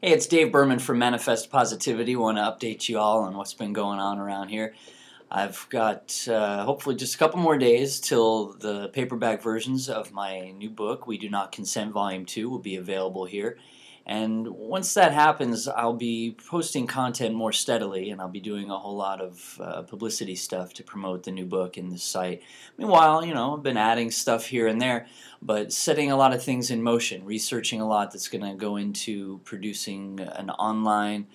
Hey, it's Dave Berman from Manifest Positivity. Want to update you all on what's been going on around here. I've got hopefully just a couple more days till the paperback versions of my new book, We Do Not Consent Volume 2, will be available here. And once that happens, I'll be posting content more steadily, and I'll be doing a whole lot of publicity stuff to promote the new book in the site. Meanwhile, I've been adding stuff here and there, but setting a lot of things in motion, researching a lot that's going to go into producing an online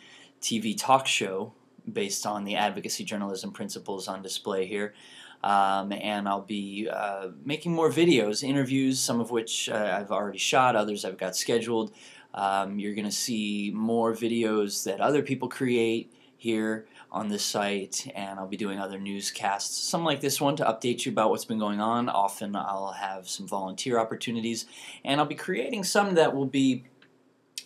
TV talk show based on the advocacy journalism principles on display here. And I'll be making more videos, interviews, some of which I've already shot, others I've got scheduled. You're going to see more videos that other people create here on this site, and I'll be doing other newscasts, some like this one, to update you about what's been going on. Often I'll have some volunteer opportunities, and I'll be creating some that will be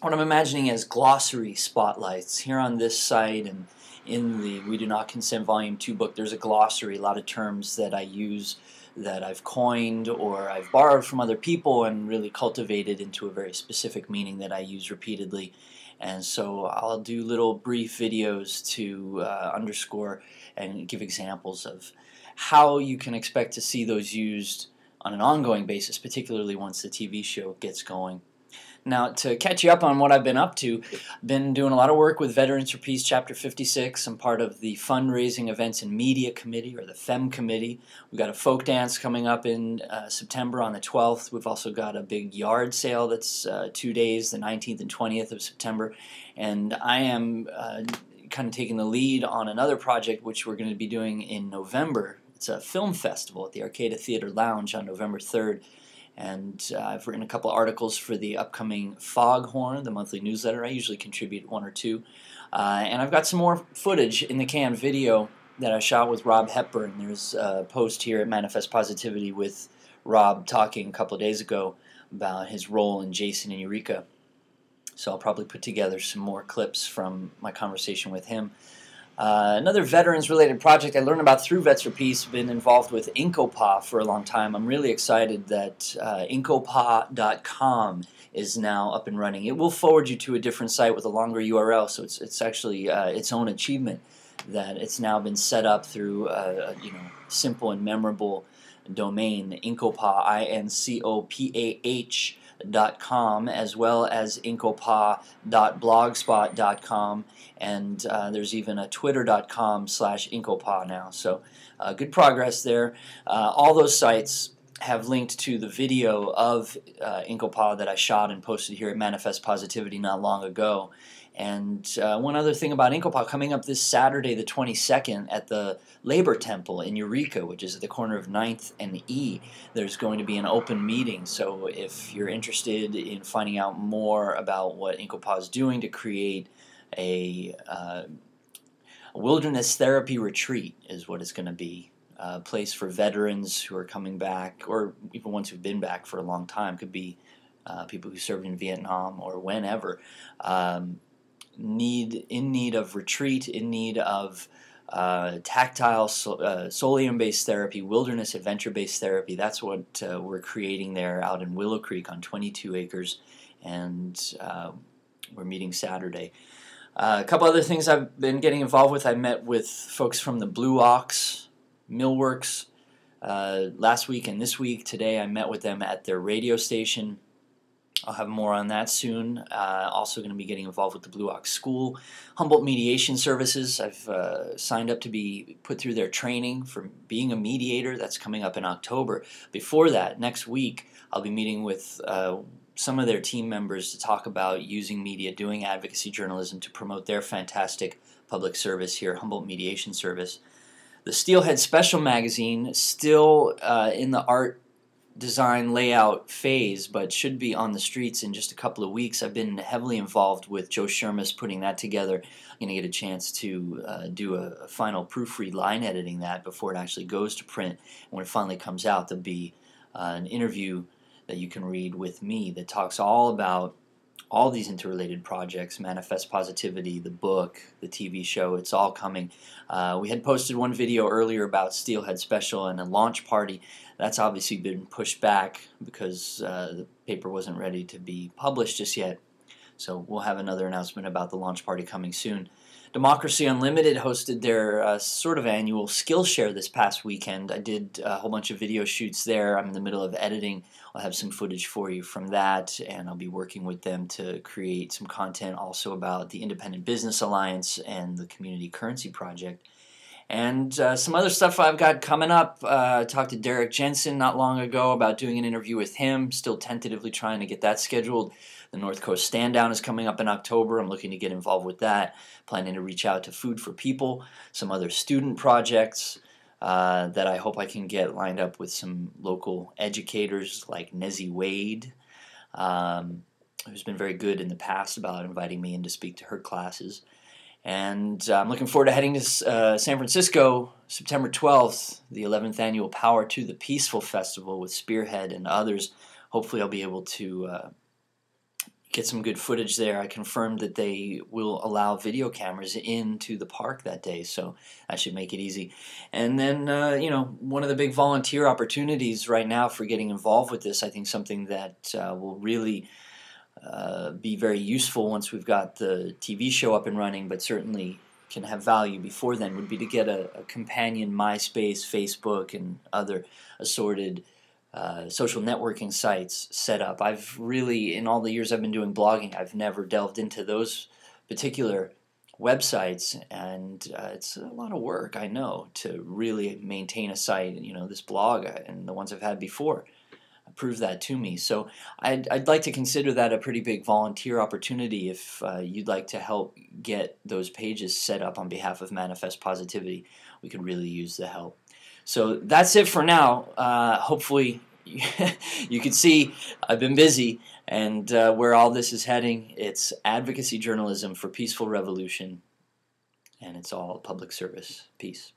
what I'm imagining as glossary spotlights here on this site. And in the We Do Not Consent Volume 2 book, there's a glossary, a lot of terms that I use that I've coined or I've borrowed from other people and really cultivated into a very specific meaning that I use repeatedly. And so I'll do little brief videos to underscore and give examples of how you can expect to see those used on an ongoing basis, particularly once the TV show gets going. Now, to catch you up on what I've been up to, I've been doing a lot of work with Veterans for Peace Chapter 56. I'm part of the Fundraising Events and Media Committee, or the FEM Committee. We've got a folk dance coming up in September on the 12th. We've also got a big yard sale that's 2 days, the 19th and 20th of September. And I am kind of taking the lead on another project which we're going to be doing in November. It's a film festival at the Arcada Theater Lounge on November 3rd. And I've written a couple articles for the upcoming Foghorn, the monthly newsletter. I usually contribute one or two. And I've got some more footage in the can, video, that I shot with Rob Hepburn. There's a post here at Manifest Positivity with Rob talking a couple of days ago about his role in Jason and Eureka. So I'll probably put together some more clips from my conversation with him. Another veterans-related project I learned about through Vets for Peace. Been involved with Inkopah for a long time. I'm really excited that Inkopah.com is now up and running. It will forward you to a different site with a longer URL, so it's actually its own achievement that it's now been set up through a simple and memorable domain, Inkopah, INCOPAH.com, as well as inkopah.blogspot.com, and there's even a twitter.com/inkopah now. So good progress there. All those sites have linked to the video of Inkopah that I shot and posted here at Manifest Positivity not long ago. And one other thing about Inkopah, coming up this Saturday the 22nd at the Labor Temple in Eureka, which is at the corner of 9th and E, there's going to be an open meeting. So if you're interested in finding out more about what Inkopah is doing to create a wilderness therapy retreat, is what it's going to be. A place for veterans who are coming back, or even ones who've been back for a long time. Could be people who served in Vietnam or whenever. In need of retreat, in need of tactile, solium-based therapy, wilderness adventure-based therapy. That's what we're creating there out in Willow Creek on 22 acres, and we're meeting Saturday. A couple other things I've been getting involved with. I met with folks from the Blue Ox Millworks last week and this week. Today I met with them at their radio station. I'll have more on that soon. Also going to be getting involved with the Blue Ox School. Humboldt Mediation Services, I've signed up to be put through their training for being a mediator. That's coming up in October. Before that, next week, I'll be meeting with some of their team members to talk about using media, doing advocacy journalism to promote their fantastic public service here, Humboldt Mediation Service. The Steelhead Special magazine, still in the art design layout phase, but should be on the streets in just a couple of weeks. I've been heavily involved with Joe Shermis putting that together. I'm going to get a chance to do a final proofread, line editing that before it actually goes to print. And when it finally comes out, there'll be an interview that you can read with me that talks all about all these interrelated projects, Manifest Positivity, the book, the TV show. It's all coming. We had posted one video earlier about Steelhead Special and a launch party. That's obviously been pushed back because the paper wasn't ready to be published just yet. So we'll have another announcement about the launch party coming soon. Democracy Unlimited hosted their sort of annual Skillshare this past weekend. I did a whole bunch of video shoots there. I'm in the middle of editing. I'll have some footage for you from that, and I'll be working with them to create some content also about the Independent Business Alliance and the Community Currency Project. And some other stuff I've got coming up. I talked to Derek Jensen not long ago about doing an interview with him. Still tentatively trying to get that scheduled. The North Coast Stand Down is coming up in October. I'm looking to get involved with that. Planning to reach out to Food for People, some other student projects that I hope I can get lined up with some local educators like Nezzy Wade, who's been very good in the past about inviting me in to speak to her classes. And I'm looking forward to heading to San Francisco September 12th, the 11th annual Power to the Peaceful Festival with Spearhead and others. Hopefully I'll be able to get some good footage there. I confirmed that they will allow video cameras into the park that day, so that should make it easy. And then, one of the big volunteer opportunities right now for getting involved with this, I think something that will really be very useful once we've got the TV show up and running, but certainly can have value before then, would be to get a companion MySpace, Facebook, and other assorted social networking sites set up. I've really, in all the years I've been doing blogging, I've never delved into those particular websites, and it's a lot of work, I know, to really maintain a site. This blog and the ones I've had before prove that to me. So I'd like to consider that a pretty big volunteer opportunity if you'd like to help get those pages set up on behalf of Manifest Positivity. We could really use the help. So that's it for now. Hopefully you can see I've been busy, and where all this is heading, it's advocacy journalism for peaceful revolution, and it's all public service. Peace.